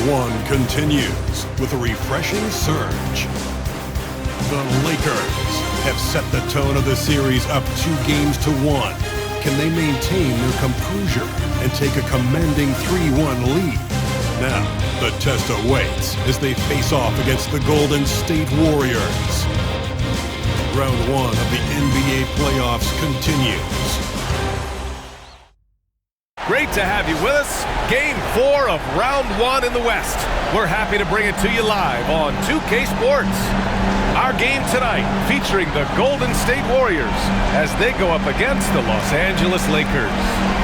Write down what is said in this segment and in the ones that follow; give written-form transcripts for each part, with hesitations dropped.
one continues with a refreshing surge. The Lakers have set the tone of the series up 2-1. Can they maintain their composure and take a commanding 3-1 lead? Now, the test awaits as they face off against the Golden State Warriors. Round 1 of the NBA playoffs continues. Great to have you with us. Game 4 of Round 1 in the West. We're happy to bring it to you live on 2K Sports. Our game tonight featuring the Golden State Warriors as they go up against the Los Angeles Lakers.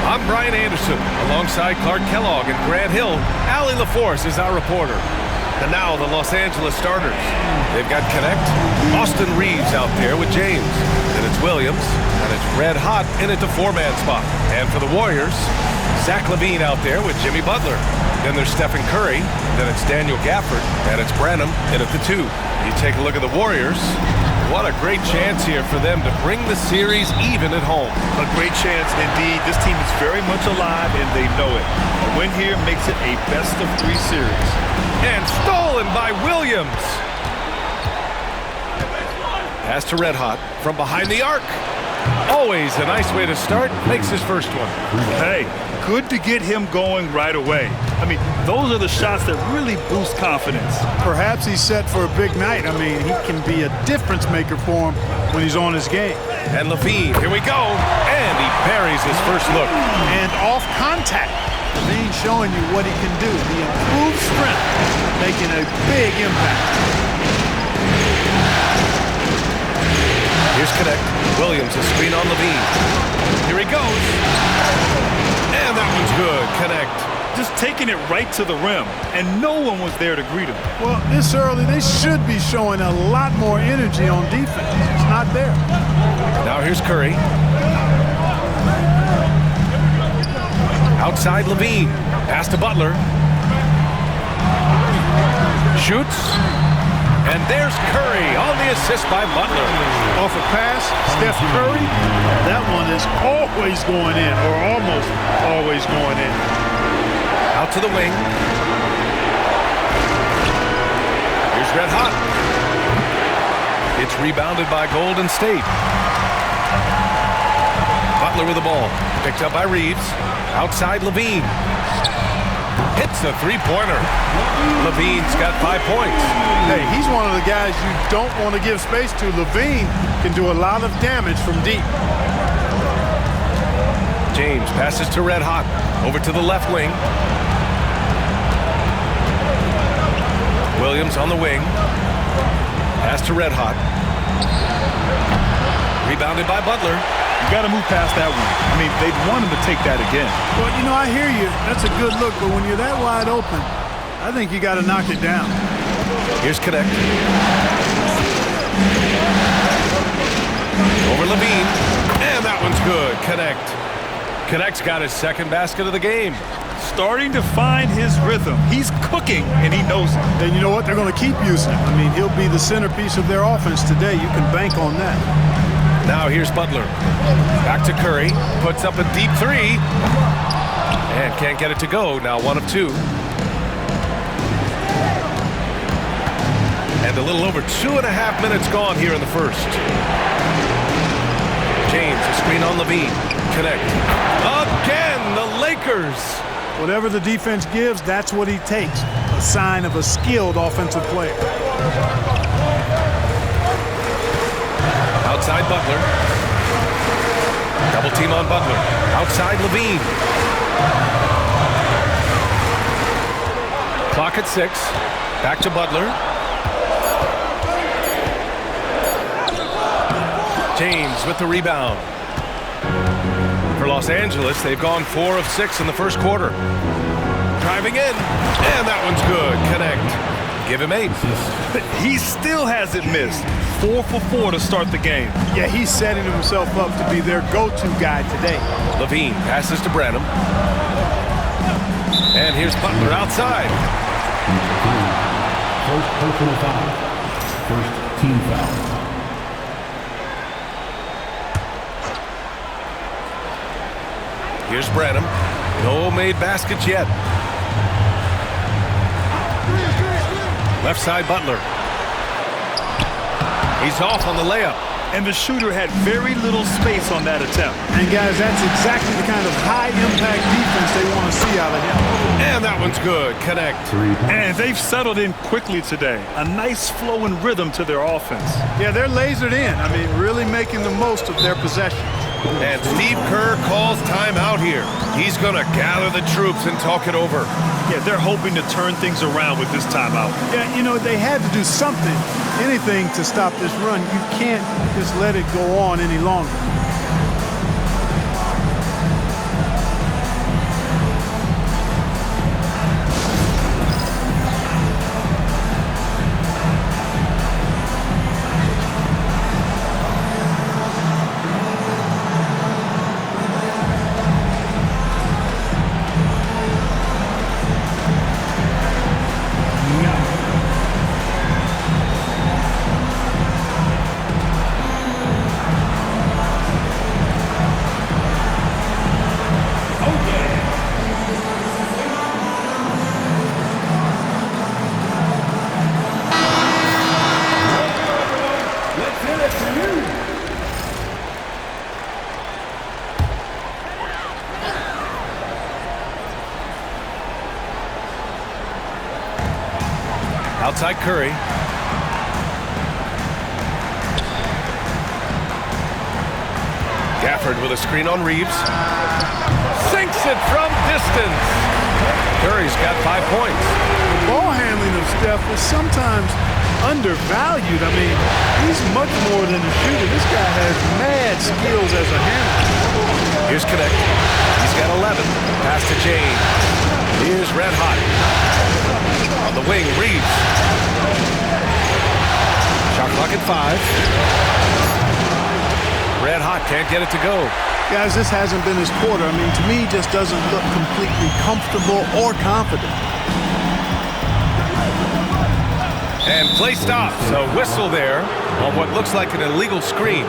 I'm Brian Anderson alongside Clark Kellogg and Grant Hill. Allie LaForce is our reporter. And now the Los Angeles starters. They've got Connect, Austin Reeves out there with James. Then it's Williams, and it's red hot in at the 4-man spot. And for the Warriors, Zach LaVine out there with Jimmy Butler. Then there's Stephen Curry, then it's Daniel Gafford, and it's Branham in at the 2. You take a look at the Warriors. What a great chance here for them to bring the series even at home. A great chance indeed. This team is very much alive, and they know it. A win here makes it a best-of-3 series. And stolen by Williams. Pass to Red Hot from behind the arc. Always a nice way to start. Makes his first one. Hey, good to get him going right away. I mean, those are the shots that really boost confidence. Perhaps he's set for a big night. I mean, he can be a difference maker for him when he's on his game. And LaVine, here we go. And he buries his first look. And off contact. LaVine showing you what he can do. The improved strength, making a big impact. Here's Connect. Williams, a screen on LaVine. Here he goes. And that one's good. Connect. Just taking it right to the rim, and no one was there to greet him. Well, this early, they should be showing a lot more energy on defense. It's not there. Now here's Curry. Outside LaVine. Pass to Butler. Shoots. And there's Curry on the assist by Butler. Off a pass, Steph Curry, that one is always going in, or almost always going in. Out to the wing. Here's Red Hot. It's rebounded by Golden State. Butler with the ball. Picked up by Reeves. Outside LaVine. Hits the three-pointer. LaVine's got 5 points. Hey, he's one of the guys you don't want to give space to. LaVine can do a lot of damage from deep. James passes to Red Hot. Over to the left wing. Williams on the wing. Pass to Red Hot. Rebounded by Butler. You got to move past that one. I mean, they'd want him to take that again. Well, you know, I hear you. That's a good look, but when you're that wide open, I think you got to knock it down. Here's Connect. Over LaVine. And that one's good. Connect. Connect's got his second basket of the game. Starting to find his rhythm. He's cooking, and he knows it. And you know what? They're going to keep using him. I mean, he'll be the centerpiece of their offense today. You can bank on that. Now here's Butler. Back to Curry. Puts up a deep 3. And can't get it to go. Now 1 of 2. And a little over 2.5 minutes gone here in the first. James, a screen on LaVine. Connect. Again, the Lakers. Whatever the defense gives, that's what he takes. A sign of a skilled offensive player. Outside Butler. Double team on Butler. Outside LaVine. Clock at 6. Back to Butler. James with the rebound. For Los Angeles, they've gone 4 of 6 in the first quarter. Driving in. And that one's good. Connect. Give him 8. He still hasn't missed. 4 for 4 to start the game. Yeah, he's setting himself up to be their go-to guy today. LaVine passes to Branham. And here's Butler outside. First personal foul. First team foul. Here's Branham. No made baskets yet. Left side, Butler. He's off on the layup. And the shooter had very little space on that attempt. And guys, that's exactly the kind of high-impact defense they want to see out of him. And that one's good. Connect. 3 points. And they've settled in quickly today. A nice flow and rhythm to their offense. Yeah, they're lasered in. I mean, really making the most of their possession. And Steve Kerr calls timeout here. He's going to gather the troops and talk it over. Yeah, they're hoping to turn things around with this timeout. Yeah, you know, they had to do something, anything to stop this run. You can't just let it go on any longer. Outside Curry. Gafford with a screen on Reeves. Sinks it from distance. Curry's got 5 points. The ball handling of Steph is sometimes undervalued. I mean, he's much more than a shooter. This guy has mad skills as a handler. Here's Connect. He's got 11. Pass to James. Here's Red Hot. On the wing, Reeves. Shot clock at 5. Red Hot can't get it to go. Guys, this hasn't been his quarter. I mean, to me, he just doesn't look completely comfortable or confident. And play stops. A whistle there on what looks like an illegal screen.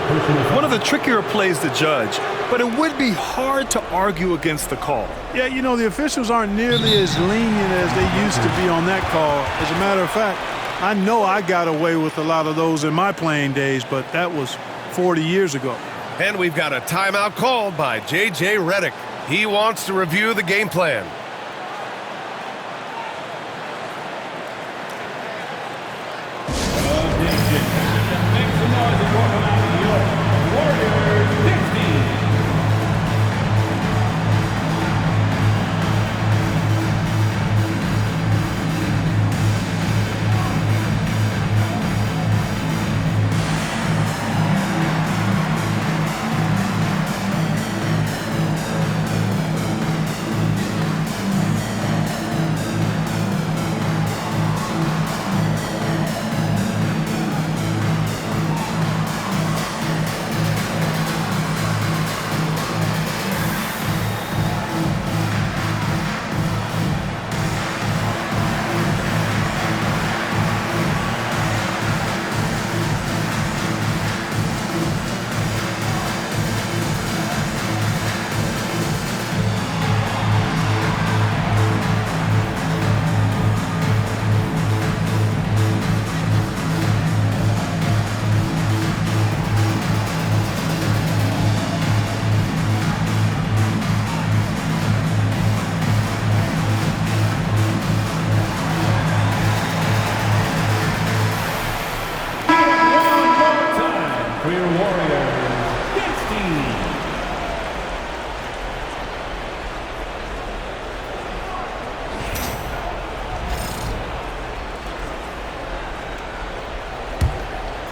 One of the trickier plays to judge, but it would be hard to argue against the call. Yeah, you know, the officials aren't nearly as lenient as they used to be on that call. As a matter of fact, I know I got away with a lot of those in my playing days, but that was 40 years ago. And we've got a timeout called by J.J. Redick. He wants to review the game plan.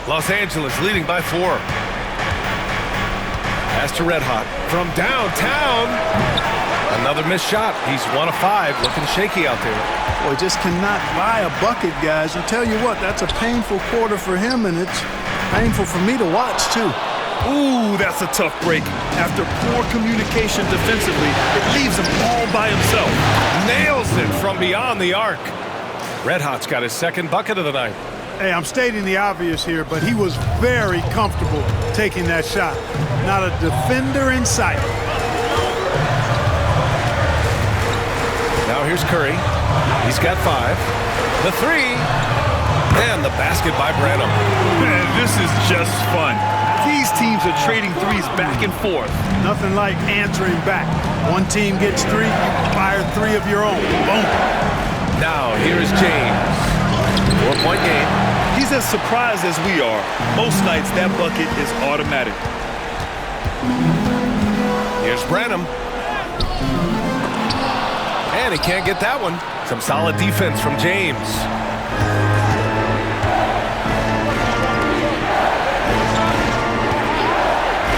Los Angeles leading by 4. Pass to Red Hot from downtown. Another missed shot. He's 1 of 5, looking shaky out there. Boy, just cannot buy a bucket, guys. And tell you what, that's a painful quarter for him, and it's painful for me to watch, too. Ooh, that's a tough break. After poor communication defensively, it leaves him all by himself. Nails it from beyond the arc. Red Hot's got his second bucket of the night. Hey, I'm stating the obvious here, but he was very comfortable taking that shot. Not a defender in sight. Now here's Curry. He's got 5. The 3. And the basket by Branham. Man, this is just fun. These teams are trading threes back and forth. Nothing like answering back. One team gets 3, you fire 3 of your own. Boom. Now, here is James. 4-point game. He's as surprised as we are. Most nights, that bucket is automatic. Here's Branham. And he can't get that one. Some solid defense from James.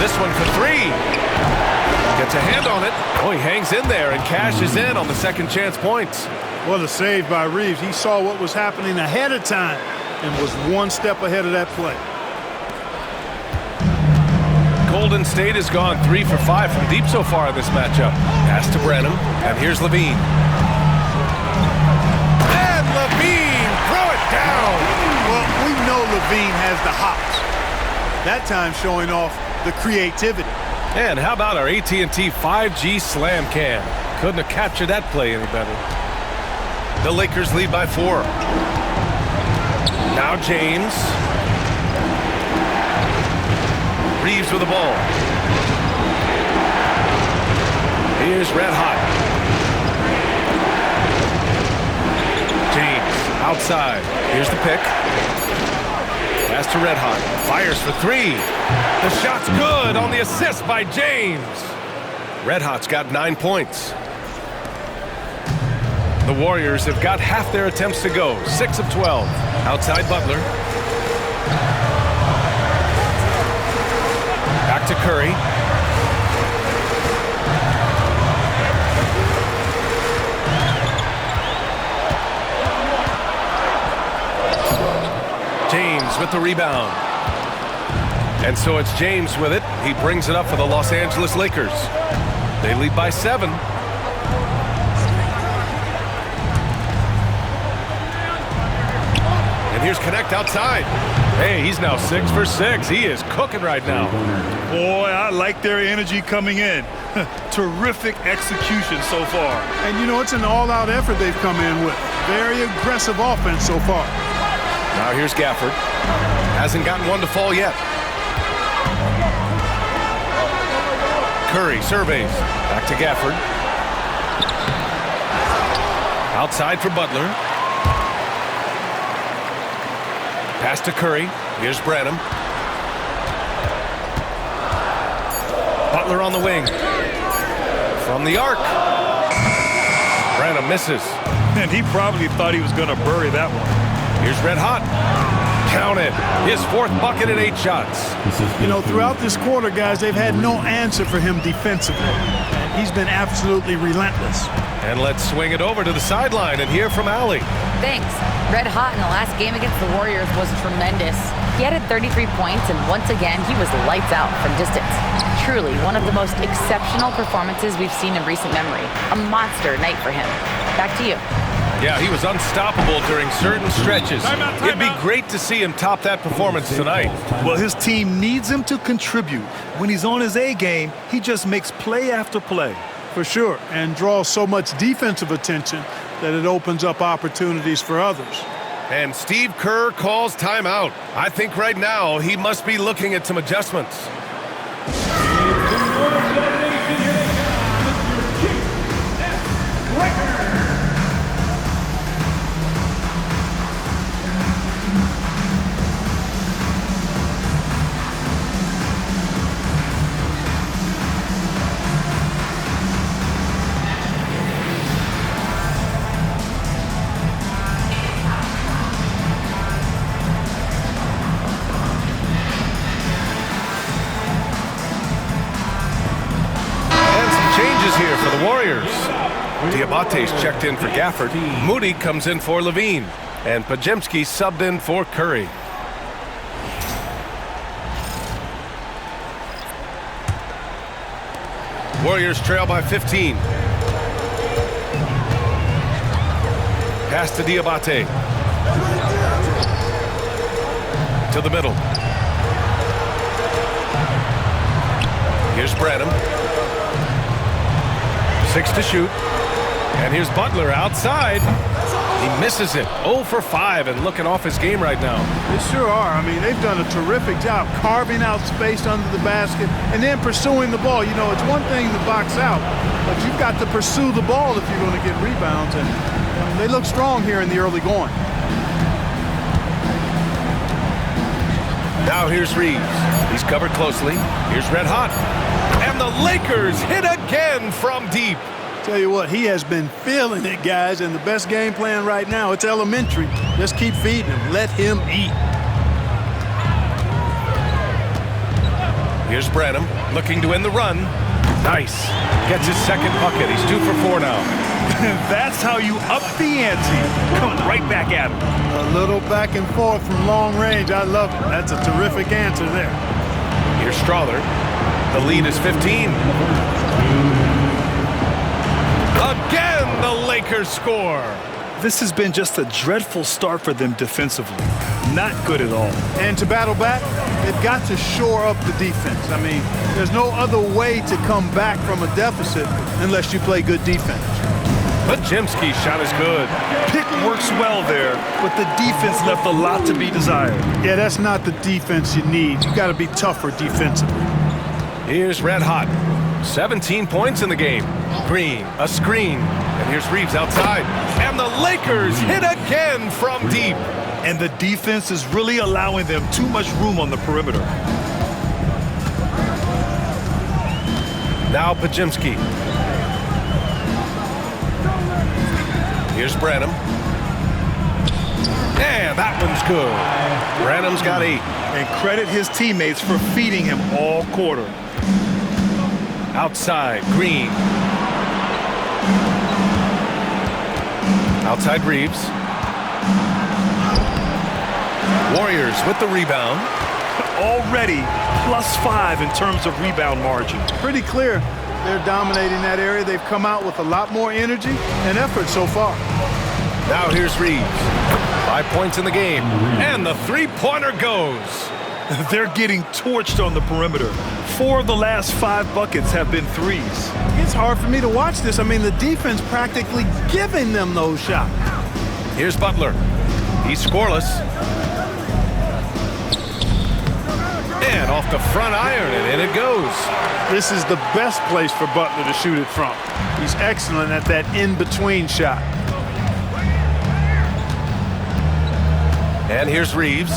This one for 3. Gets a hand on it. Oh, he hangs in there and cashes in on the second chance points. What a save by Reeves. He saw what was happening ahead of time and was one step ahead of that play. Golden State has gone 3 for 5 from deep so far in this matchup. Pass to Branham, and here's Levine. And Levine, throw it down. Well, we know Levine has the hops. That time showing off the creativity. And how about our AT&T 5G Slam Cam? Couldn't have captured that play any better. The Lakers lead by 4. Now James. Reeves with the ball. Here's Red Hot. James outside. Here's the pick. Pass to Red Hot. Fires for 3. The shot's good on the assist by James. Red Hot's got 9 points. The Warriors have got half their attempts to go. 6 of 12. Outside Butler. Back to Curry. James with the rebound. And so it's James with it. He brings it up for the Los Angeles Lakers. They lead by 7. And here's Connect outside. Hey, he's now 6 for 6. He is cooking right now. Boy, I like their energy coming in. Terrific execution so far. And, you know, it's an all-out effort they've come in with. Very aggressive offense so far. Now here's Gafford. Hasn't gotten one to fall yet. Curry surveys. Back to Gafford. Outside for Butler. Pass to Curry. Here's Branham. Butler on the wing. From the arc. Branham misses. And he probably thought he was going to bury that one. Here's Red Hot. Counted. His 4th bucket at 8 shots. You know, throughout this quarter, guys, they've had no answer for him defensively. He's been absolutely relentless. And let's swing it over to the sideline and hear from Allie. Thanks. Red Hot in the last game against the Warriors was tremendous. He added 33 points, and once again, he was lights out from distance. Truly, one of the most exceptional performances we've seen in recent memory. A monster night for him. Back to you. Yeah, he was unstoppable during certain stretches. It'd be great to see him top that performance tonight. Well, his team needs him to contribute. When he's on his A game, he just makes play after play. For sure, and draws so much defensive attention that it opens up opportunities for others. And Steve Kerr calls timeout. I think right now he must be looking at some adjustments. Here for the Warriors. Diabate's checked in for Gafford. Moody comes in for Levine. And Pajemski subbed in for Curry. Warriors trail by 15. Pass to Diabate. To the middle. Here's Branham. 6 to shoot. And here's Butler outside. He misses it. 0 for 5 and looking off his game right now. They sure are. I mean, they've done a terrific job carving out space under the basket and then pursuing the ball. You know, it's one thing to box out, but you've got to pursue the ball if you're going to get rebounds. And they look strong here in the early going. Now here's Reeves. He's covered closely. Here's Red Hot. And the Lakers hit again from deep. Tell you what, he has been feeling it, guys, and the best game plan right now, it's elementary. Just keep feeding him. Let him eat. Here's Branham looking to end the run. Nice. Gets his second bucket. He's 2 for 4 now. That's how you up the ante. Come right back at him. A little back and forth from long range. I love it. That's a terrific answer there. Here's Strother. The lead is 15. Again, the Lakers score. This has been just a dreadful start for them defensively. Not good at all. And to battle back, they've got to shore up the defense. I mean, there's no other way to come back from a deficit unless you play good defense. Pajimski's shot is good. Pick works well there, but the defense left a lot to be desired. Yeah, that's not the defense you need. You got to be tougher defensively. Here's Red Hot. 17 points in the game. Green, a screen. And here's Reeves outside. And the Lakers hit again from deep. And the defense is really allowing them too much room on the perimeter. Now Pajimski. Here's Branham. And that one's good. Branham's got 8. And credit his teammates for feeding him all quarter. Outside, Green. Outside Reeves. Warriors with the rebound. Already +5 in terms of rebound margin. Pretty clear. They're dominating that area. They've come out with a lot more energy and effort so far. Now here's Reeves. 5 points in the game. And the three-pointer goes. They're getting torched on the perimeter. 4 of the last 5 buckets have been threes. It's hard for me to watch this. I mean, the defense practically giving them those shots. Here's Butler. He's scoreless. And off the front iron, and in it goes. This is the best place for Butler to shoot it from. He's excellent at that in-between shot. And here's Reeves.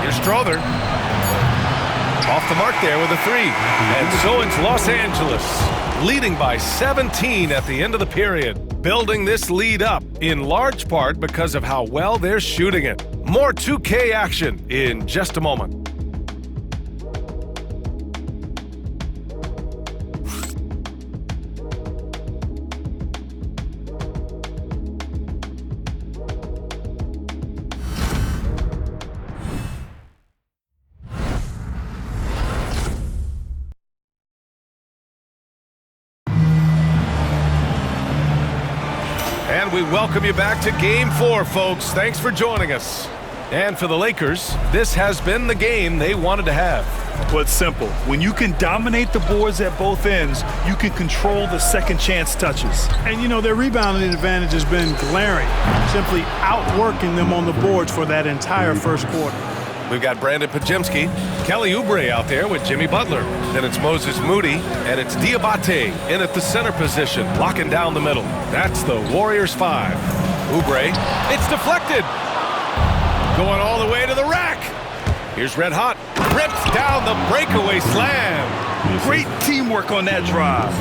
Here's Strother. Off the mark there with a 3. And so it's Los Angeles, leading by 17 at the end of the period. Building this lead up in large part because of how well they're shooting it. More 2K action in just a moment. And we welcome you back to Game 4, folks. Thanks for joining us. And for the Lakers, this has been the game they wanted to have. Well, it's simple. When you can dominate the boards at both ends, you can control the second chance touches. And, you know, their rebounding advantage has been glaring, simply outworking them on the boards for that entire first quarter. We've got Brandon Pajimski, Kelly Oubre out there with Jimmy Butler. Then it's Moses Moody, and it's Diabate in at the center position, locking down the middle. That's the Warriors 5. Oubre, it's deflected. Going all the way to the rack. Here's Red Hot, rips down the breakaway slam. Great teamwork on that drive,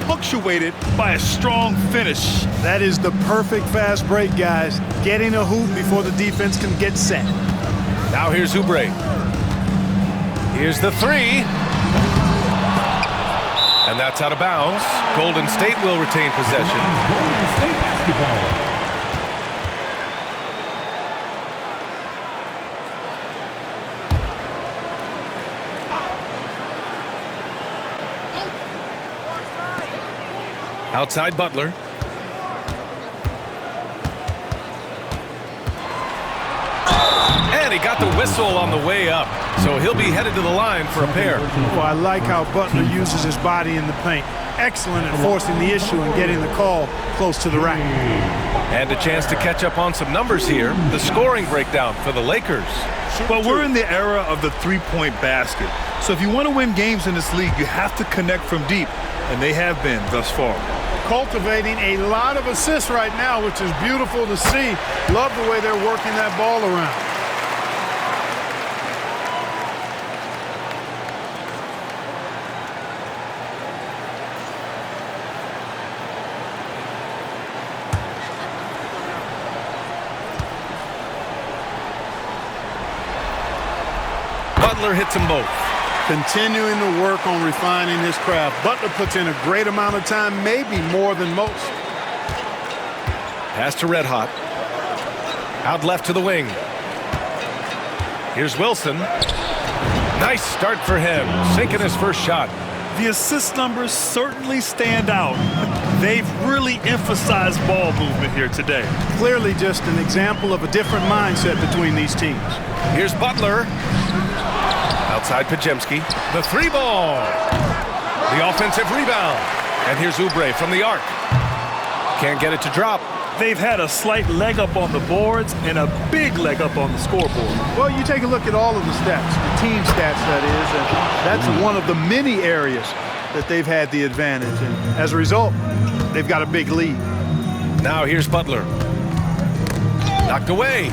punctuated by a strong finish. That is the perfect fast break, guys. Getting a hoop before the defense can get set. Now here's Oubre. Here's the 3. And that's out of bounds. Golden State will retain possession. Golden State basketball. Outside Butler. And he got the whistle on the way up, so he'll be headed to the line for a pair. Well, I like how Butler uses his body in the paint. Excellent at forcing the issue and getting the call close to the rack. And a chance to catch up on some numbers here. The scoring breakdown for the Lakers. Well, we're in the era of the three-point basket. So if you want to win games in this league, you have to connect from deep, and they have been thus far. Cultivating a lot of assists right now, which is beautiful to see. Love the way they're working that ball around. Butler hits them both. Continuing to work on refining his craft. Butler puts in a great amount of time, maybe more than most. Pass to Red Hot. Out left to the wing. Here's Wilson. Nice start for him, sinking his first shot. The assist numbers certainly stand out. They've really emphasized ball movement here today. Clearly just an example of a different mindset between these teams. Here's Butler. Outside Pajemski. The three ball. The offensive rebound. And here's Oubre from the arc. Can't get it to drop. They've had a slight leg up on the boards and a big leg up on the scoreboard. Well, you take a look at all of the stats, the team stats that is, and that's one of the many areas that they've had the advantage. And as a result, they've got a big lead. Now here's Butler. Knocked away.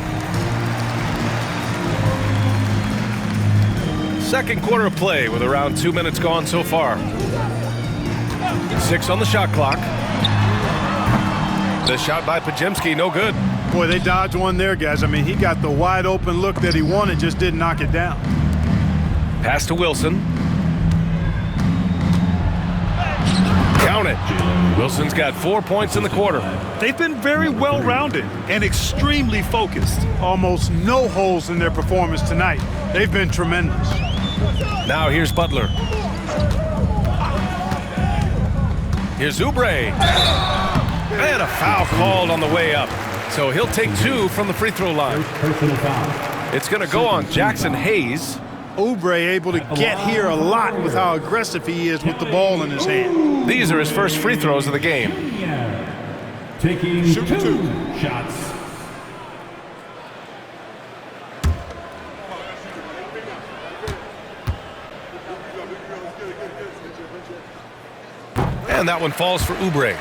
Second quarter of play with around 2 minutes gone so far. 6 on the shot clock. The shot by Pajemski, no good. Boy, they dodged one there, guys. I mean, he got the wide open look that he wanted, just didn't knock it down. Pass to Wilson. Count it. Wilson's got 4 points in the quarter. They've been very well-rounded and extremely focused. Almost no holes in their performance tonight. They've been tremendous. Now here's Butler. Here's Oubre. And a foul called on the way up. So he'll take 2 from the free throw line. It's going to go on Jackson Hayes. Oubre able to get here a lot with how aggressive he is with the ball in his hand. These are his first free throws of the game. Taking two shots. And that one falls for Oubre.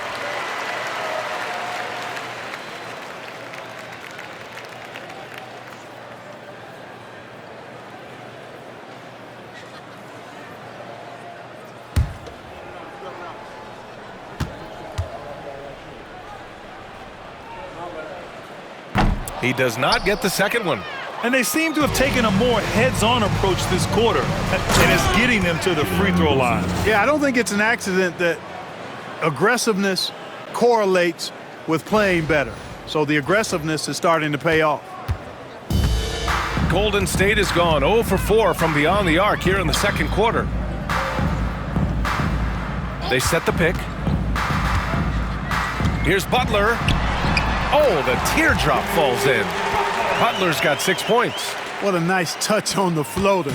He does not get the second one. And they seem to have taken a more heads-on approach this quarter, and it's getting them to the free throw line. Yeah, I don't think it's an accident that aggressiveness correlates with playing better. So the aggressiveness is starting to pay off. Golden State has gone 0 for 4 from beyond the arc here in the second quarter. They set the pick. Here's Butler. Oh, the teardrop falls in. Butler's got 6 points. What a nice touch on the floater.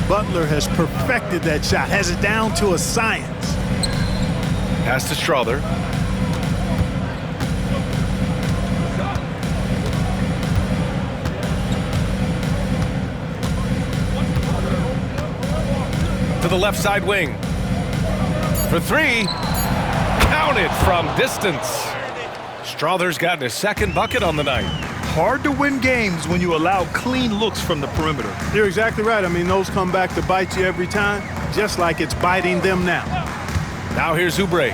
Butler has perfected that shot, has it down to a science. Pass to Strother. To the left side wing. For 3. Counted from distance. Strother's gotten his second bucket on the night. Hard to win games when you allow clean looks from the perimeter. You're exactly right. I mean, those come back to bite you every time, just like it's biting them now. Now here's Oubre.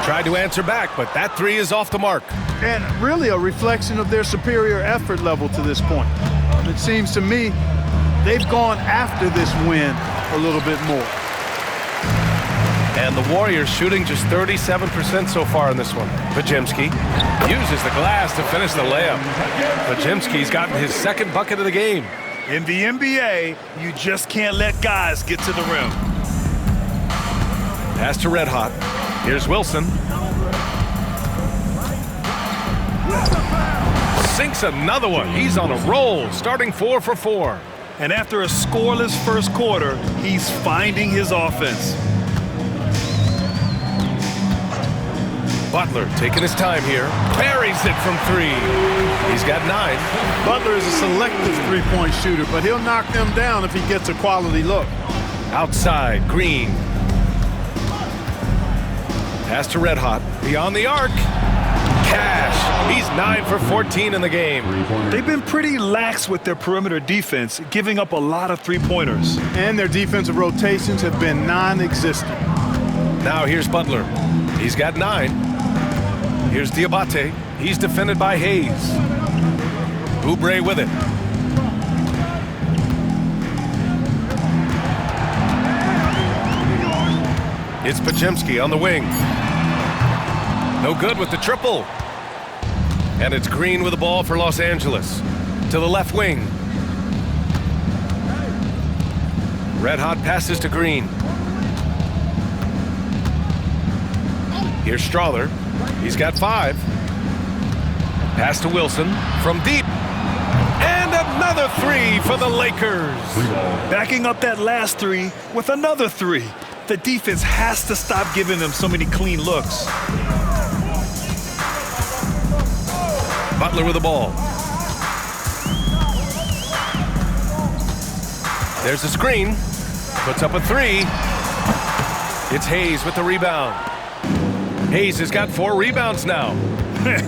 Tried to answer back, but that 3 is off the mark. And really a reflection of their superior effort level to this point. It seems to me they've gone after this win a little bit more. And the Warriors shooting just 37% so far in this one. Pajemski uses the glass to finish the layup. Pajemski's gotten his second bucket of the game. In the NBA, you just can't let guys get to the rim. Pass to Red Hot. Here's Wilson. sinks another one. He's on a roll, starting 4 for 4. And after a scoreless first quarter, he's finding his offense. Butler taking his time here. Buries it from 3. He's got 9. Butler is a selective three-point shooter, but he'll knock them down if he gets a quality look. Outside, Green. Pass to Red Hot. Beyond the arc. Cash. He's 9 for 14 in the game. They've been pretty lax with their perimeter defense, giving up a lot of three-pointers. And their defensive rotations have been non-existent. Now here's Butler. He's got 9. Here's Diabate. He's defended by Hayes. Oubre with it. It's Podziemski on the wing. No good with the triple. And it's Green with the ball for Los Angeles. To the left wing. Red Hot passes to Green. Here's Strawther. He's got 5. Pass to Wilson from deep. And another 3 for the Lakers. Backing up that last 3 with another 3. The defense has to stop giving them so many clean looks. Butler with the ball. There's a screen. Puts up a 3. It's Hayes with the rebound. Hayes has got 4 rebounds now.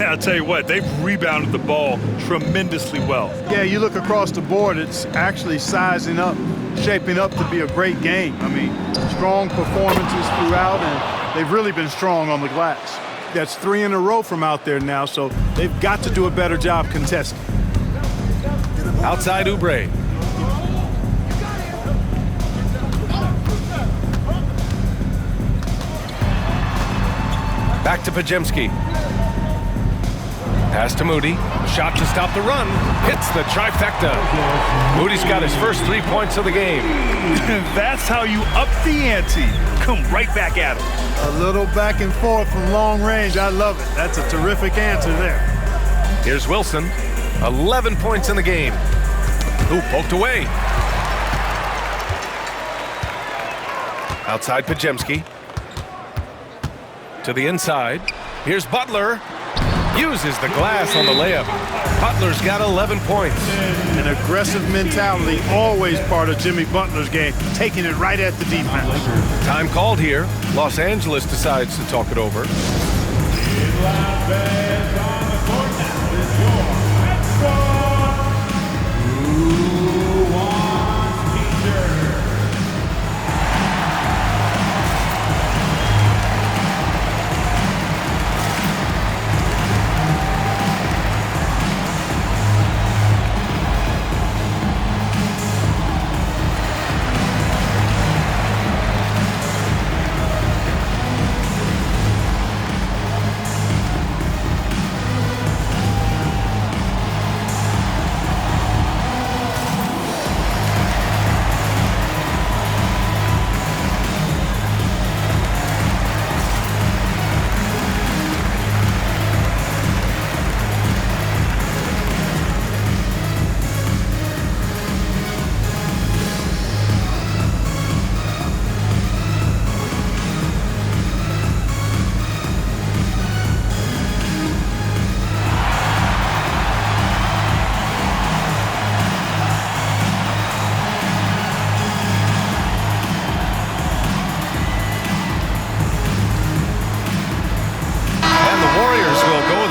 I'll tell you what, they've rebounded the ball tremendously well. Yeah, you look across the board, it's actually sizing up, shaping up to be a great game. I mean, strong performances throughout, and they've really been strong on the glass. That's 3 in a row from out there now, so they've got to do a better job contesting. Outside Oubre. Back to Podziemski. Pass to Moody. Shot to stop the run. Hits the trifecta. Moody's got his first 3 points of the game. That's how you up the ante. Come right back at him. A little back and forth from long range. I love it. That's a terrific answer there. Here's Wilson. 11 points in the game. Ooh, poked away. Outside Podziemski. To the inside. Here's Butler. Uses the glass on the layup. Butler's got 11 points. An aggressive mentality, always part of Jimmy Butler's game, taking it right at the defense. Time called here. Los Angeles decides to talk it over.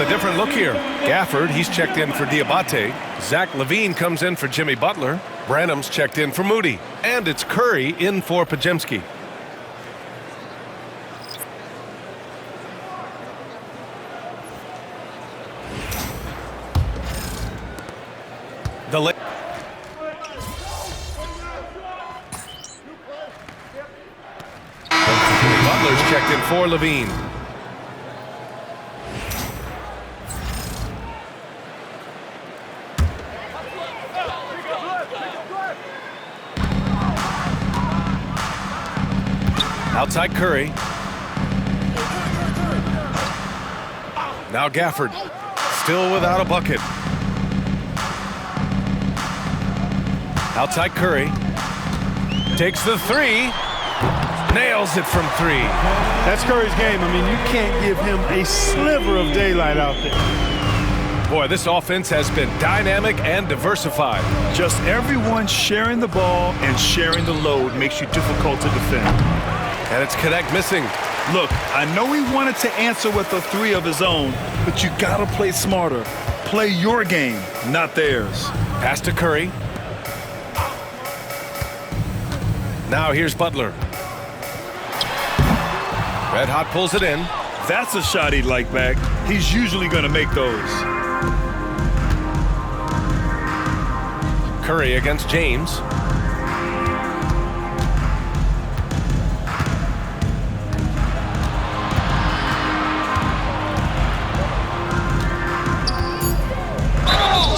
Different look here. Gafford, he's checked in for Diabate. Zach LaVine comes in for Jimmy Butler. Branham's checked in for Moody. And it's Curry in for Podziemski. Butler's checked in for LaVine. Outside Curry. Now Gafford. Still without a bucket. Outside Curry. Takes the three. Nails it from three. That's Curry's game. I mean, you can't give him a sliver of daylight out there. Boy, this offense has been dynamic and diversified. Just everyone sharing the ball and sharing the load makes you difficult to defend. And it's Connect missing. Look, I know he wanted to answer with a three of his own, but you gotta play smarter. Play your game, not theirs. Pass to Curry. Now here's Butler. Red Hot pulls it in. That's a shot he'd like back. He's usually gonna make those. Curry against James.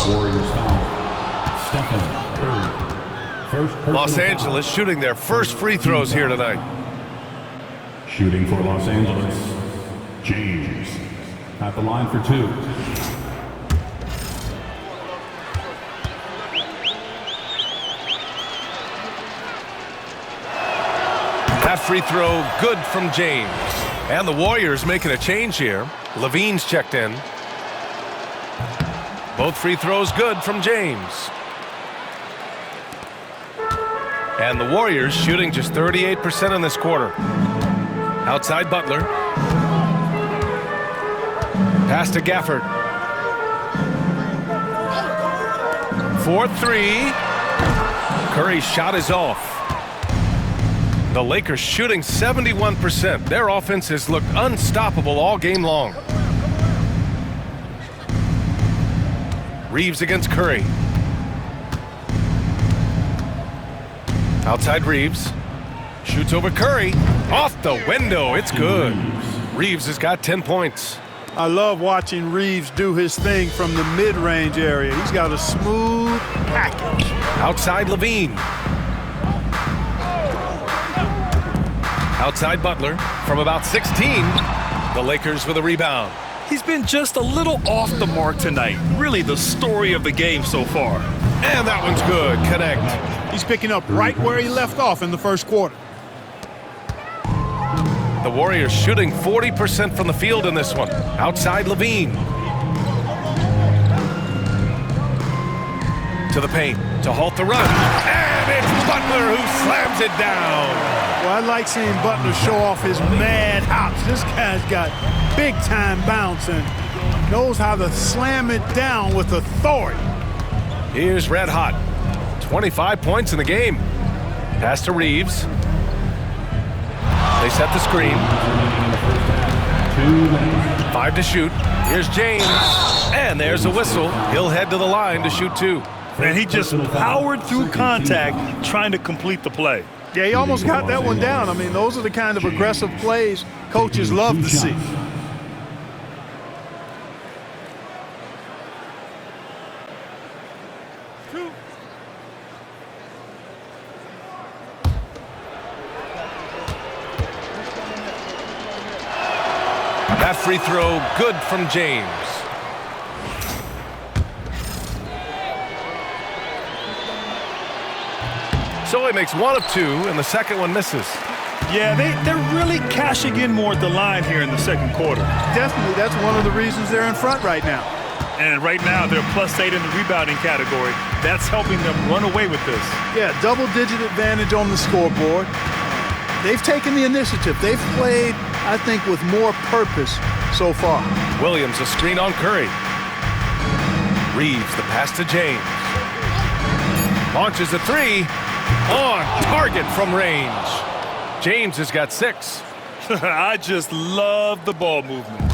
Warriors foul. Stephen Curry. First personal Los foul. Angeles shooting their first free throws here tonight. Shooting for Los Angeles, James. At the line for two. That free throw good from James. And the Warriors making a change here. Levine's checked in. Both free throws good from James. And the Warriors shooting just 38% in this quarter. Outside Butler. Pass to Gafford. 4-3. Curry's shot is off. The Lakers shooting 71%. Their offense has looked unstoppable all game long. Reeves against Curry. Outside Reeves. Shoots over Curry. Off the window. It's good. Reeves has got 10 points. I love watching Reeves do his thing from the mid-range area. He's got a smooth package. Outside Levine. Outside Butler from about 16. The Lakers with a rebound. He's been just a little off the mark tonight. Really the story of the game so far. And that one's good. Connect. He's picking up right where he left off in the first quarter. The Warriors shooting 40% from the field in this one. Outside Levine. To the paint to halt the run. And it's Butler who slams it down. Well, I like seeing Butler show off his mad hops. This guy's got big-time bounce and knows how to slam it down with authority. Here's Red Hot. 25 points in the game. Pass to Reeves. They set the screen. 5 to shoot. Here's James. And there's a whistle. He'll head to the line to shoot 2. And he just powered through contact trying to complete the play. Yeah, he almost got that one down. I mean, those are the kind of aggressive plays coaches love to see. That free throw good from James. So he makes 1 of 2, and the second one misses. Yeah, they're really cashing in more at the line here in the second quarter. Definitely, that's one of the reasons they're in front right now. And right now, they're +8 in the rebounding category. That's helping them run away with this. Yeah, double-digit advantage on the scoreboard. They've taken the initiative. They've played, I think, with more purpose so far. Williams a screen on Curry. Reeves the pass to James. Launches a 3. On target from range. James has got 6. I just love the ball movement.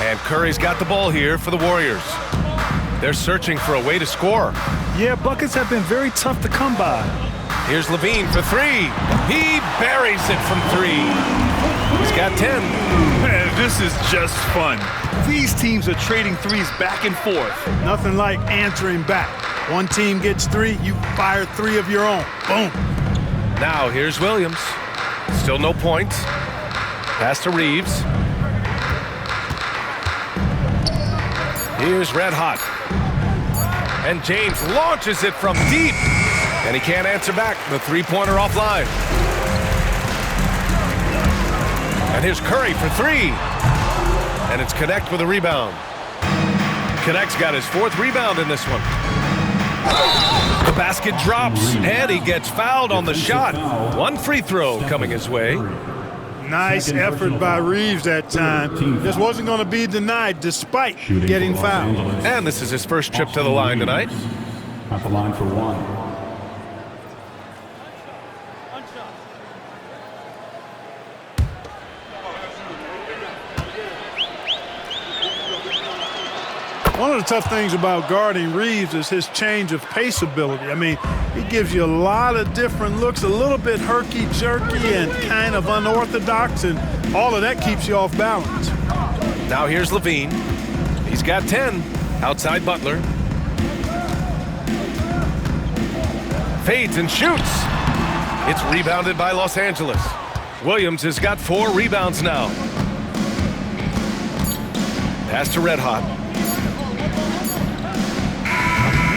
And Curry's got the ball here for the Warriors. They're searching for a way to score. Yeah, buckets have been very tough to come by. Here's Levine for 3. He buries it from 3. He's got 10. Man, this is just fun. These teams are trading threes back and forth. Nothing like answering back. One team gets 3, you fire 3 of your own. Boom. Now here's Williams. Still no points. Pass to Reeves. Here's Red Hot. And James launches it from deep. And he can't answer back. The three-pointer offline. And here's Curry for three. And it's Connect with a rebound. Connect's got his fourth rebound in this one. The basket drops, and he gets fouled on the shot. One free throw coming his way. Nice effort by Reeves that time. Just wasn't going to be denied despite getting fouled. And this is his first trip to the line tonight. At the line for one. One of the tough things about guarding Reeves is his change of pace ability. I mean, he gives you a lot of different looks, a little bit herky-jerky and kind of unorthodox, and all of that keeps you off balance. Now here's Levine. He's got 10. Outside Butler. Fades and shoots. It's rebounded by Los Angeles. Williams has got 4 rebounds now. Pass to Red Hot.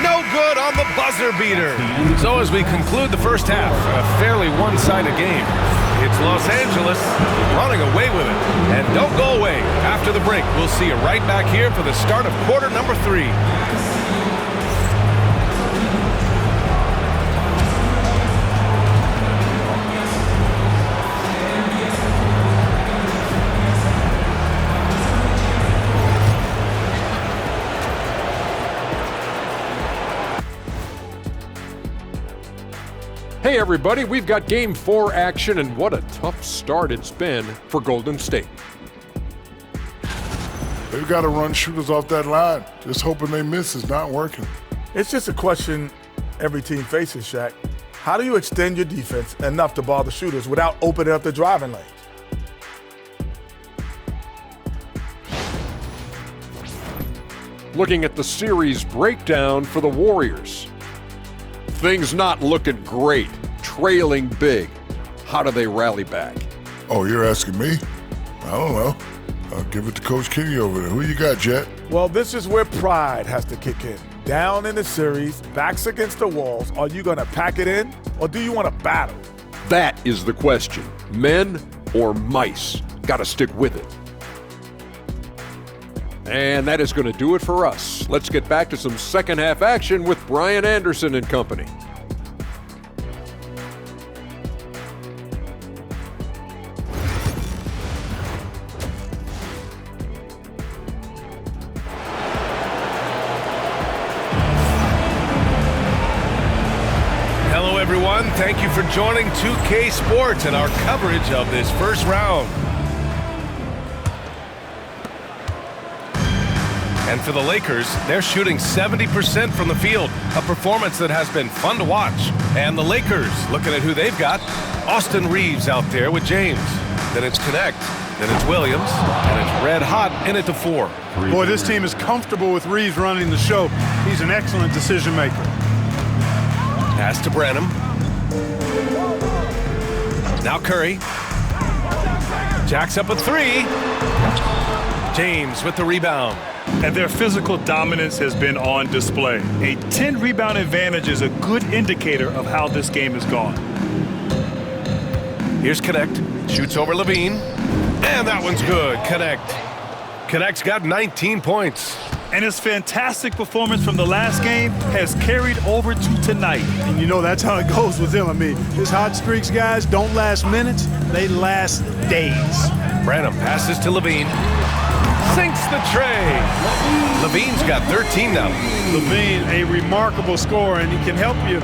No good on the buzzer beater. So as we conclude the first half, a fairly one-sided game. It's Los Angeles running away with it. And don't go away. After the break, we'll see you right back here for the start of quarter number 3. Hey everybody, we've got Game 4 action, and what a tough start it's been for Golden State. They've got to run shooters off that line. Just hoping they miss is not working. It's just a question every team faces, Shaq. How do you extend your defense enough to bother shooters without opening up the driving lanes? Looking at the series breakdown for the Warriors. Things not looking great, trailing big. How do they rally back? Oh, you're asking me? I don't know. I'll give it to Coach Kenny over there. Who you got, Jet? Well, this is where pride has to kick in. Down in the series, backs against the walls, are you going to pack it in or do you want to battle? That is the question. Men or mice? Got to stick with it. And that is going to do it for us. Let's get back to some second half action with Brian Anderson and company. Hello everyone, thank you for joining 2K Sports and our coverage of this first round. And for the Lakers, they're shooting 70% from the field, a performance that has been fun to watch. And the Lakers, looking at who they've got, Austin Reeves out there with James. Then it's Connect, then it's Williams, and it's Red Hot in it to 4. Boy, this team is comfortable with Reeves running the show. He's an excellent decision maker. Pass to Branham. Now Curry. Jacks up a 3. James with the rebound. And their physical dominance has been on display. A 10-rebound advantage is a good indicator of how this game has gone. Here's Connect. Shoots over Levine. And that one's good. Connect's got 19 points. And his fantastic performance from the last game has carried over to tonight. And you know that's how it goes with him. I mean, his hot streaks, guys, don't last minutes. They last days. Branham passes to Levine. Sinks the tray. Levine's got 13 now. Levine, a remarkable scorer, and he can help you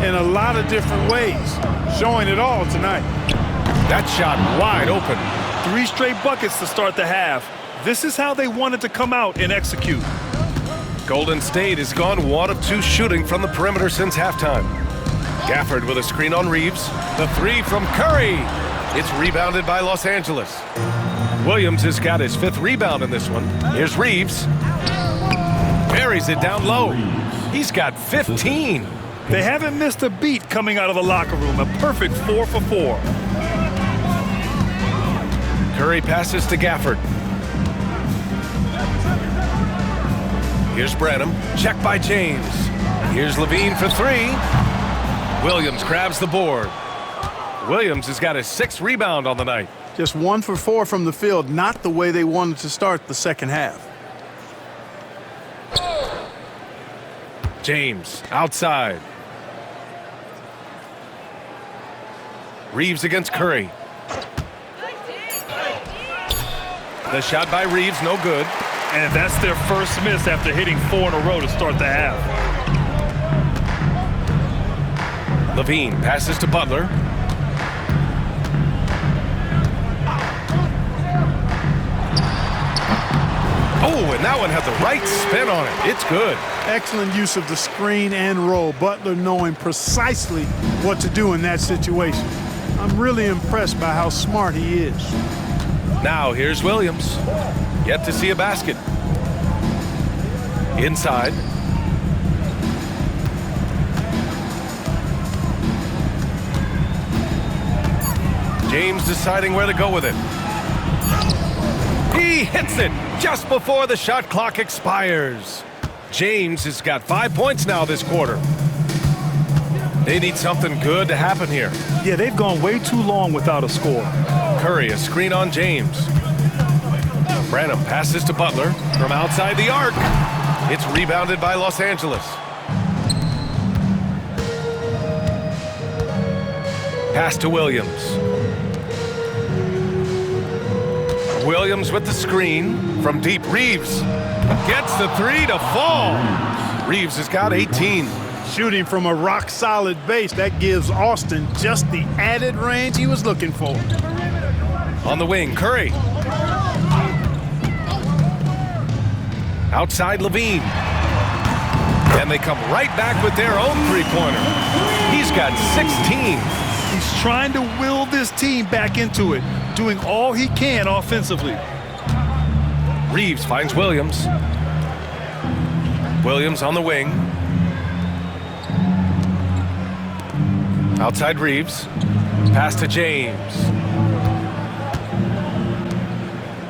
in a lot of different ways. Showing it all tonight. That shot wide open. 3 straight buckets to start the half. This is how they wanted to come out and execute. Golden State has gone 1 of 2 shooting from the perimeter since halftime. Gafford with a screen on Reeves. The 3 from Curry. It's rebounded by Los Angeles. Williams has got his 5th rebound in this one. Here's Reeves. Buries it down low. He's got 15. They haven't missed a beat coming out of the locker room. A perfect 4 for 4. Curry passes to Gafford. Here's Branham. Check by James. Here's Levine for 3. Williams grabs the board. Williams has got his 6th rebound on the night. Just 1 for 4 from the field, not the way they wanted to start the second half. James outside. Reeves against Curry. The shot by Reeves, no good. And that's their first miss after hitting 4 in a row to start the half. Levine passes to Butler. Oh, and that one had the right spin on it. It's good. Excellent use of the screen and roll. Butler knowing precisely what to do in that situation. I'm really impressed by how smart he is. Now here's Williams. Yet to see a basket. Inside. James deciding where to go with it. He hits it just before the shot clock expires. James has got 5 points now this quarter. They need something good to happen here. Yeah, they've gone way too long without a score. Curry, a screen on James. Branham passes to Butler from outside the arc. It's rebounded by Los Angeles. Pass to Williams. Williams with the screen from deep. Reeves gets the 3 to fall. Reeves has got 18. Shooting from a rock-solid base, that gives Austin just the added range he was looking for. On the wing, Curry. Outside Levine. And they come right back with their own three-pointer. He's got 16. He's trying to will this team back into it, doing all he can offensively. Reeves finds Williams. Williams on the wing. Outside Reeves. Pass to James.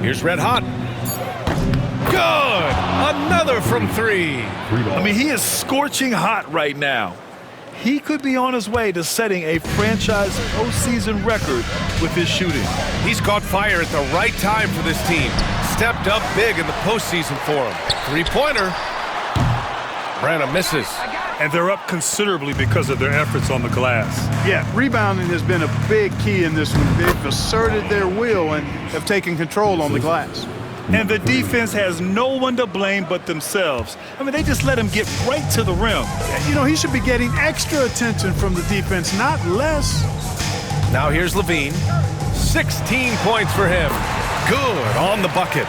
Here's Red Hot. Good! Another from 3. I mean, he is scorching hot right now. He could be on his way to setting a franchise postseason record with his shooting. He's caught fire at the right time for this team. Stepped up big in the postseason for him. Three-pointer. Branham misses. And they're up considerably because of their efforts on the glass. Yeah, rebounding has been a big key in this one. They've asserted their will and have taken control on the glass. And the defense has no one to blame but themselves. I mean, they just let him get right to the rim. You know, he should be getting extra attention from the defense, not less. Now here's Levine. 16 points for him. Good on the bucket.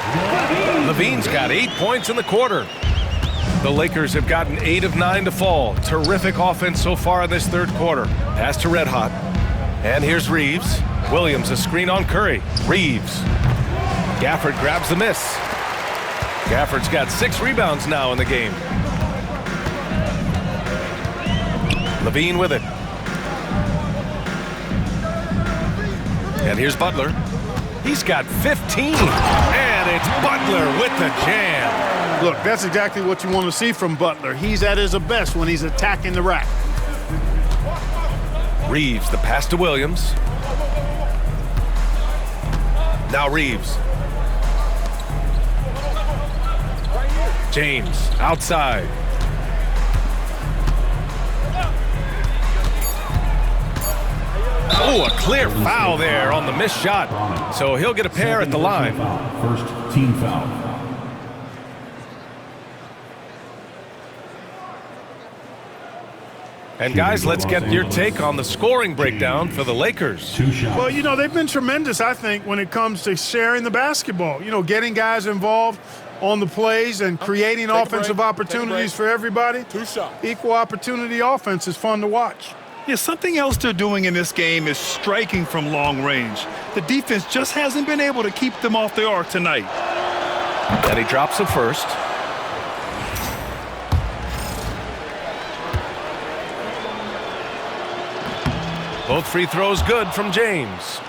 Levine's got 8 points in the quarter. The Lakers have gotten 8 of 9 to fall. Terrific offense so far in this third quarter. Pass to Red Hot. And here's Reeves. Williams, a screen on Curry. Reeves. Gafford grabs the miss. Gafford's got 6 rebounds now in the game. Levine with it. And here's Butler. He's got 15. And it's Butler with the jam. Look, that's exactly what you want to see from Butler. He's at his best when he's attacking the rack. Reeves, the pass to Williams. Now Reeves. James, outside. Oh, a clear foul there on the missed shot. So he'll get a pair at the line. First team foul. And guys, let's get your take on the scoring breakdown for the Lakers. 2 shots. Well, you know, they've been tremendous, I think, when it comes to sharing the basketball. You know, getting guys involved on the plays and creating offensive opportunities for everybody. 2 shots. Equal opportunity offense is fun to watch. Yeah, something else they're doing in this game is striking from long range. The defense just hasn't been able to keep them off the arc tonight. And he drops the first. Both free throws good from James.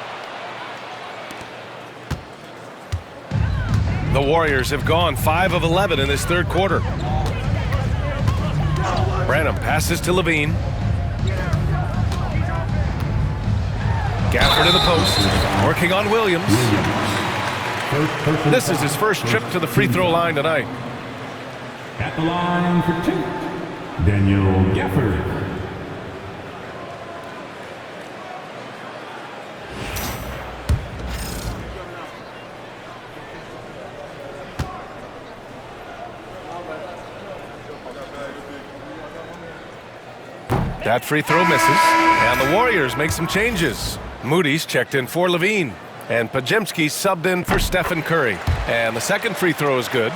The Warriors have gone 5 of 11 in this third quarter. Branham passes to Levine. Gafford in the post, working on Williams. This is his first trip to the free throw line tonight. At the line for 2, Daniel Gafford. That free throw misses, and the Warriors make some changes. Moody's checked in for Levine, and Pajemski subbed in for Stephen Curry. And the second free throw is good.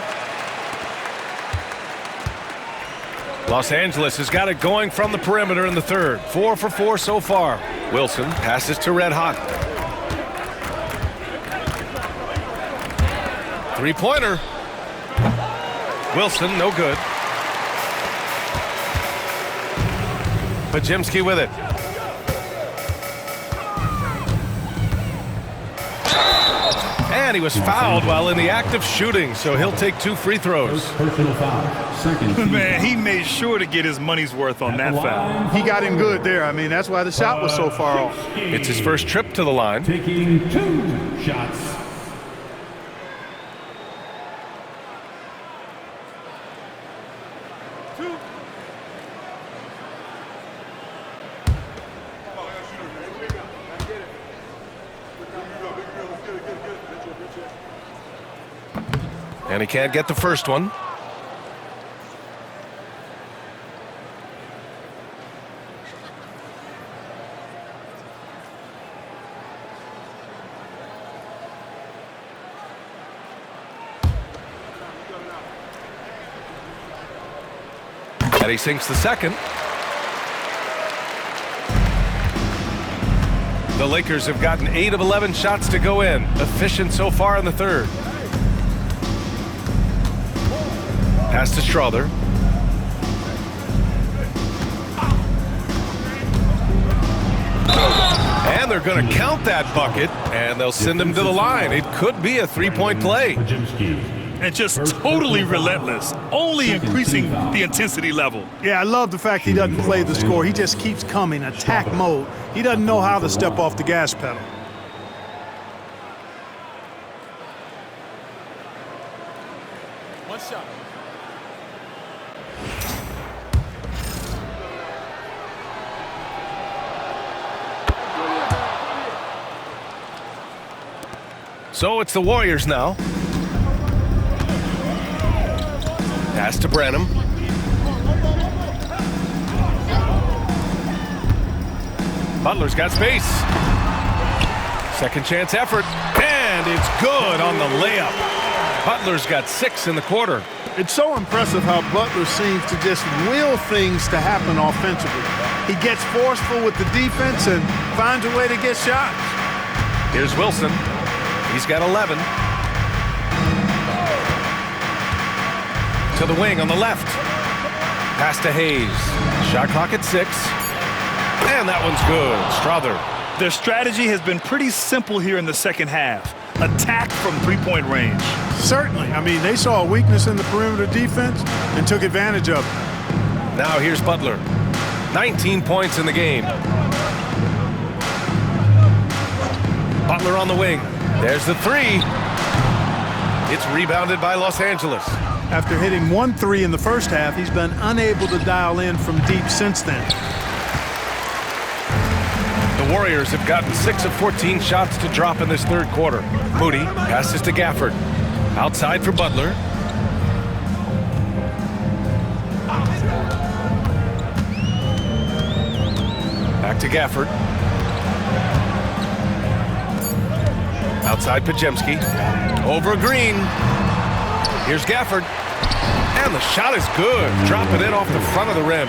Los Angeles has got it going from the perimeter in the third. 4 for 4 so far. Wilson passes to Red Hot. Three-pointer. Wilson, no good. Pajemski with it. And he was fouled while in the act of shooting, so he'll take 2 free throws. Personal foul. Second. Man, he made sure to get his money's worth on that foul. He got him good there. I mean, that's why the shot was so far off. It's his first trip to the line. Taking 2 shots. And he can't get the first one. And he sinks the second. The Lakers have gotten 8 of 11 shots to go in. Efficient so far in the third. Pass to Strother. And they're going to count that bucket, and they'll send him to the line. It could be a three-point play. And just totally relentless, only increasing the intensity level. Yeah, I love the fact he doesn't play the score. He just keeps coming, attack mode. He doesn't know how to step off the gas pedal. One shot. So it's the Warriors now. Pass to Branham. Butler's got space. Second chance effort. And it's good on the layup. Butler's got 6 in the quarter. It's so impressive how Butler seems to just will things to happen offensively. He gets forceful with the defense and finds a way to get shots. Here's Wilson. He's got 11. To the wing on the left. Pass to Hayes. Shot clock at 6. And that one's good. Strother. Their strategy has been pretty simple here in the second half. Attack from three-point range. Certainly. I mean, they saw a weakness in the perimeter defense and took advantage of it. Now here's Butler. 19 points in the game. Butler on the wing. There's the 3. It's rebounded by Los Angeles. After hitting 1 3 in the first half, he's been unable to dial in from deep since then. The Warriors have gotten 6 of 14 shots to drop in this third quarter. Moody passes to Gafford. Outside for Butler. Back to Gafford. Outside Pajemski. Over Green. Here's Gafford. And the shot is good. Dropping it off the front of the rim.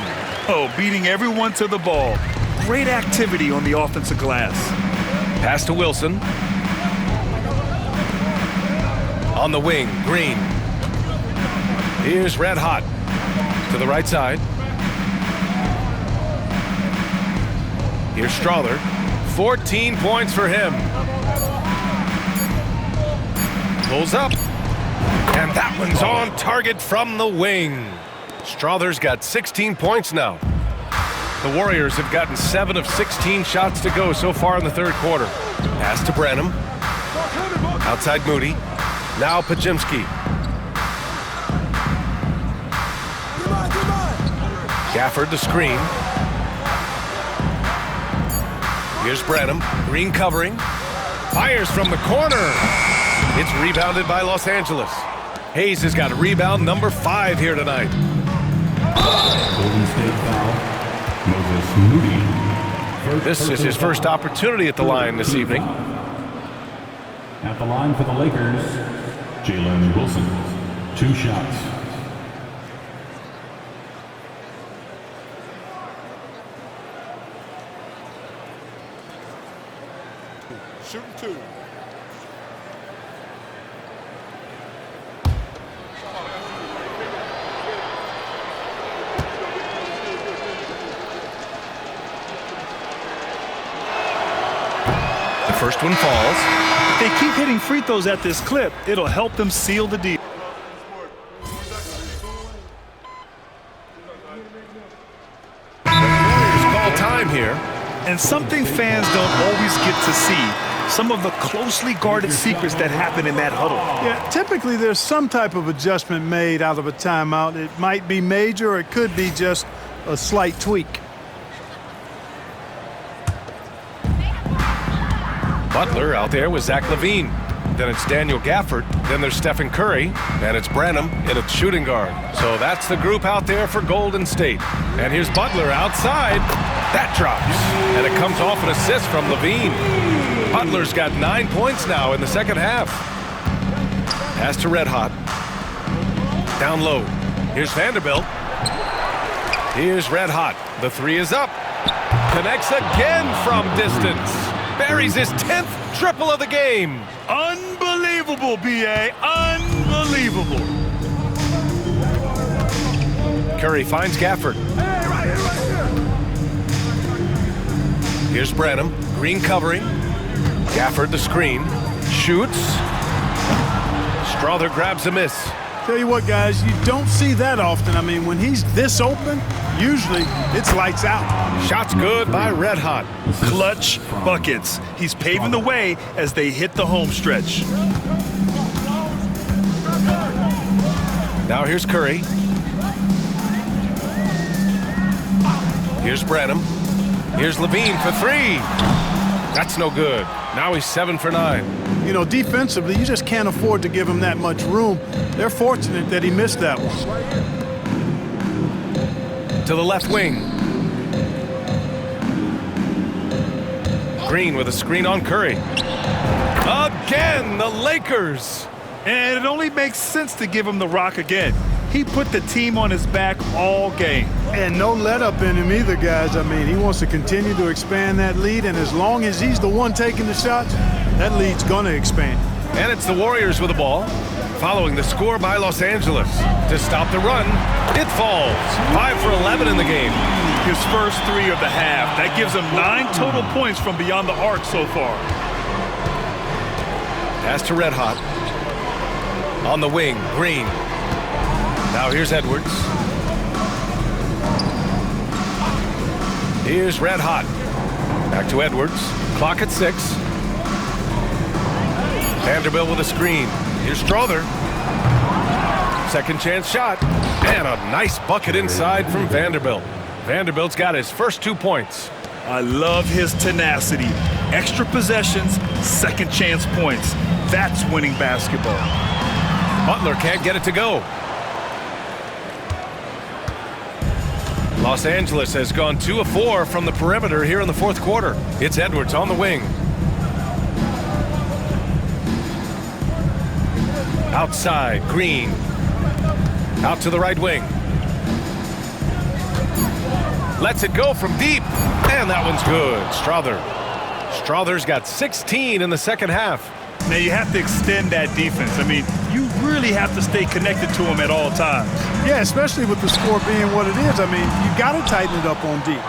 Oh, beating everyone to the ball. Great activity on the offensive glass. Pass to Wilson. On the wing, Green. Here's Red Hot. To the right side. Here's Strother. 14 points for him. Pulls up. And that one's on target from the wing. Strother's got 16 points now. The Warriors have gotten 7 of 16 shots to go so far in the third quarter. Pass to Branham. Outside Moody. Now Pajimski. Gafford the screen. Here's Branham. Green covering. Fires from the corner. It's rebounded by Los Angeles. Hayes has got a rebound number 5 here tonight. Golden State foul. Moses Moody. This is his first opportunity at the line this evening. At the line for the Lakers, Jalen Wilson. 2 shots. Shooting 2. The first one falls. If they keep hitting free throws at this clip, it'll help them seal the deal. It's call time here. And something fans don't always get to see, some of the closely guarded secrets that happen in that huddle. Yeah, typically there's some type of adjustment made out of a timeout. It might be major or it could be just a slight tweak. Butler out there with Zach LaVine. Then it's Daniel Gafford. Then there's Stephen Curry. And it's Branham in its shooting guard. So that's the group out there for Golden State. And here's Butler outside. That drops. And it comes off an assist from LaVine. Butler's got 9 points now in the second half. Pass to Red Hot. Down low. Here's Vanderbilt. Here's Red Hot. The 3 is up. Connects again from distance. Buries his 10th triple of the game. Unbelievable, B.A. Unbelievable. Curry finds Gafford. Here's Branham. Green covering. Gafford the screen. Shoots. Strother grabs a miss. Tell you what, guys, you don't see that often. I mean, when he's this open, usually it's lights out. Shots good by Red Hot. Clutch buckets. He's paving the way as they hit the home stretch. Now here's Curry. Here's Branham. Here's LaVine for 3. That's no good. Now he's 7 for 9. You know, defensively, you just can't afford to give him that much room. They're fortunate that he missed that one. To the left wing. Green with a screen on Curry. Again, the Lakers. And it only makes sense to give him the rock again. He put the team on his back all game. And no let up in him either, guys. I mean, he wants to continue to expand that lead, and as long as he's the one taking the shots, that lead's going to expand. And it's the Warriors with the ball, following the score by Los Angeles. To stop the run, it falls. 5 for 11 in the game. His first 3 of the half. That gives him 9 total points from beyond the arc so far. Pass to Red Hot. On the wing, Green. Now here's Edwards. Here's Red Hot. Back to Edwards. Clock at 6. Vanderbilt with a screen. Here's Strother. Second chance shot. And a nice bucket inside from Vanderbilt. Vanderbilt's got his first 2 points. I love his tenacity. Extra possessions, second chance points. That's winning basketball. Butler can't get it to go. Los Angeles has gone 2 of 4 from the perimeter here in the fourth quarter. It's Edwards on the wing. Outside, Green. Out to the right wing. Lets it go from deep. And that one's good. Strother's got 16 in the second half. Now you have to extend that defense. I mean, you really have to stay connected to him at all times. Yeah, especially with the score being what it is. I mean, you got to tighten it up on deep.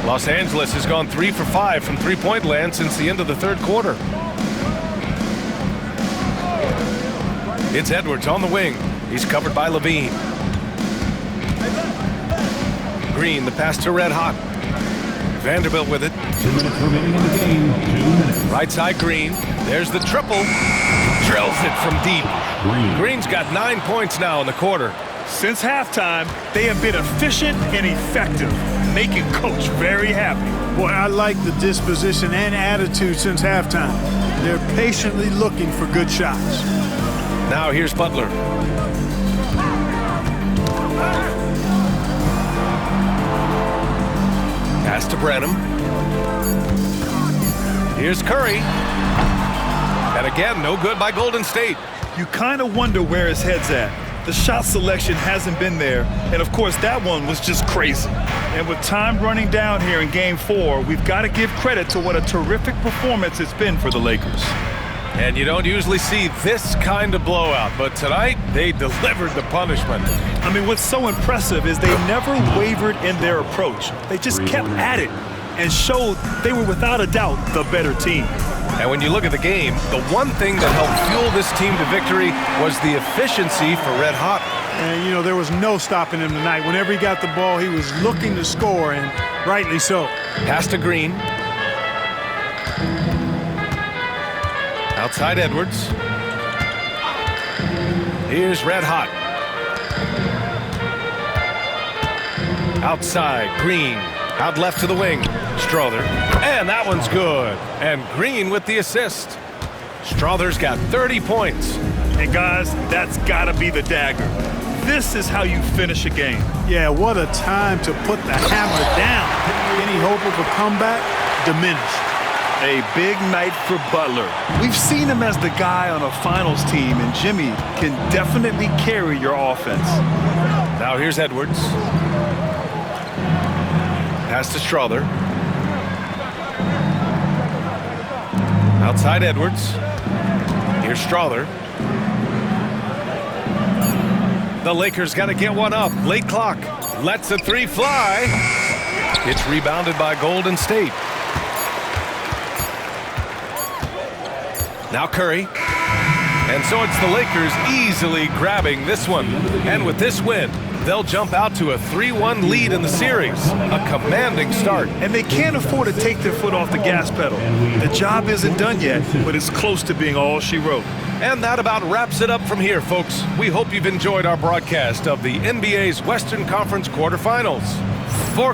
Los Angeles has gone 3 for 5 from three-point land since the end of the third quarter. It's Edwards on the wing. He's covered by LaVine. Green, the pass to Red Hot. Vanderbilt with it. 2 minutes remaining in the game. 2 minutes. Right side Green. There's the triple. Drills it from deep. Green's got 9 points now in the quarter. Since halftime, they have been efficient and effective, making Coach very happy. Boy, I like the disposition and attitude since halftime. They're patiently looking for good shots. Now here's Butler. Pass to Branham. Here's Curry. And again, no good by Golden State. You kind of wonder where his head's at. The shot selection hasn't been there, and of course that one was just crazy. And with time running down here in Game 4, we've got to give credit to what a terrific performance it's been for the Lakers. And you don't usually see this kind of blowout, but tonight they delivered the punishment. I mean, what's so impressive is they never wavered in their approach. They just kept at it and showed they were without a doubt the better team. And when you look at the game, the one thing that helped fuel this team to victory was the efficiency for Red Hot. And, you know, there was no stopping him tonight. Whenever he got the ball, he was looking to score, and rightly so. Pass to Green. Outside Edwards. Here's Red Hot. Outside Green. Out left to the wing. Strother. And that one's good. And Green with the assist. Strother's got 30 points. And guys, that's got to be the dagger. This is how you finish a game. Yeah, what a time to put the hammer down. Any hope of a comeback? Diminished. A big night for Butler. We've seen him as the guy on a finals team, and Jimmy can definitely carry your offense. Now here's Edwards. Pass to Strother. Outside Edwards. Here's Strother. The Lakers got to get one up. Late clock. Lets the three fly. It's rebounded by Golden State. Now Curry. And so it's the Lakers easily grabbing this one. And with this win, they'll jump out to a 3-1 lead in the series. A commanding start. And they can't afford to take their foot off the gas pedal. The job isn't done yet, but it's close to being all she wrote. And that about wraps it up from here, folks. We hope you've enjoyed our broadcast of the NBA's Western Conference quarterfinals. For